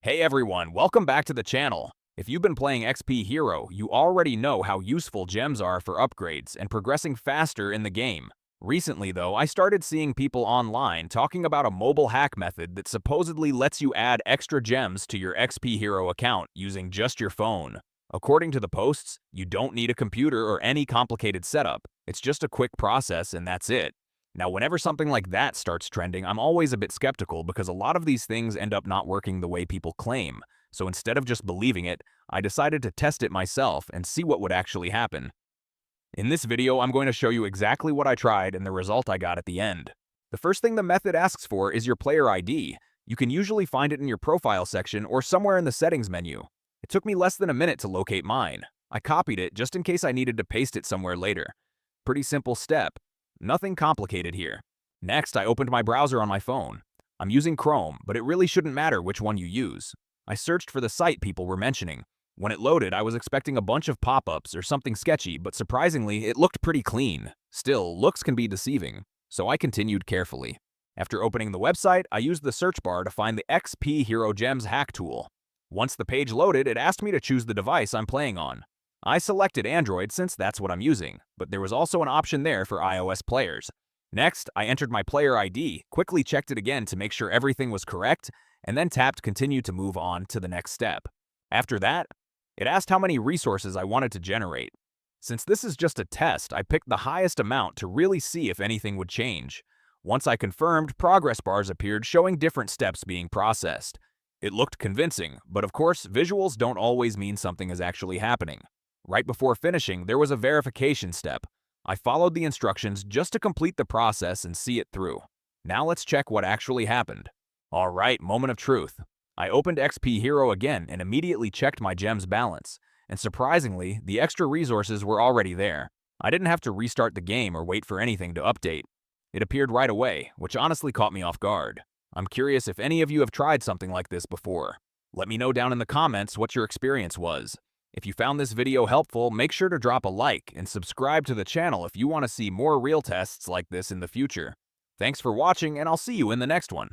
Hey everyone, welcome back to the channel. If you've been playing XP Hero, you already know how useful gems are for upgrades and progressing faster in the game. Recently though, I started seeing people online talking about a mobile hack method that supposedly lets you add extra gems to your XP Hero account using just your phone. According to the posts, you don't need a computer or any complicated setup. It's just a quick process and that's it. Now, whenever something like that starts trending, I'm always a bit skeptical because a lot of these things end up not working the way people claim. So instead of just believing it, I decided to test it myself and see what would actually happen. In this video, I'm going to show you exactly what I tried and the result I got at the end. The first thing the method asks for is your player ID. You can usually find it in your profile section or somewhere in the settings menu. It took me less than a minute to locate mine. I copied it just in case I needed to paste it somewhere later. Pretty simple step. Nothing complicated here. Next, I opened my browser on my phone. I'm using Chrome, but it really shouldn't matter which one you use. I searched for the site people were mentioning. When it loaded, I was expecting a bunch of pop-ups or something sketchy, but surprisingly, it looked pretty clean. Still, looks can be deceiving, so I continued carefully. After opening the website, I used the search bar to find the XP Hero Gems hack tool. Once the page loaded, it asked me to choose the device I'm playing on. I selected Android since that's what I'm using, but there was also an option there for iOS players. Next, I entered my player ID, quickly checked it again to make sure everything was correct, and then tapped Continue to move on to the next step. After that, it asked how many resources I wanted to generate. Since this is just a test, I picked the highest amount to really see if anything would change. Once I confirmed, progress bars appeared showing different steps being processed. It looked convincing, but of course, visuals don't always mean something is actually happening. Right before finishing, there was a verification step. I followed the instructions just to complete the process and see it through. Now let's check what actually happened. Alright, moment of truth. I opened XP Hero again and immediately checked my gems balance. And surprisingly, the extra resources were already there. I didn't have to restart the game or wait for anything to update. It appeared right away, which honestly caught me off guard. I'm curious if any of you have tried something like this before. Let me know down in the comments what your experience was. If you found this video helpful, make sure to drop a like and subscribe to the channel if you want to see more real tests like this in the future. Thanks for watching, and I'll see you in the next one.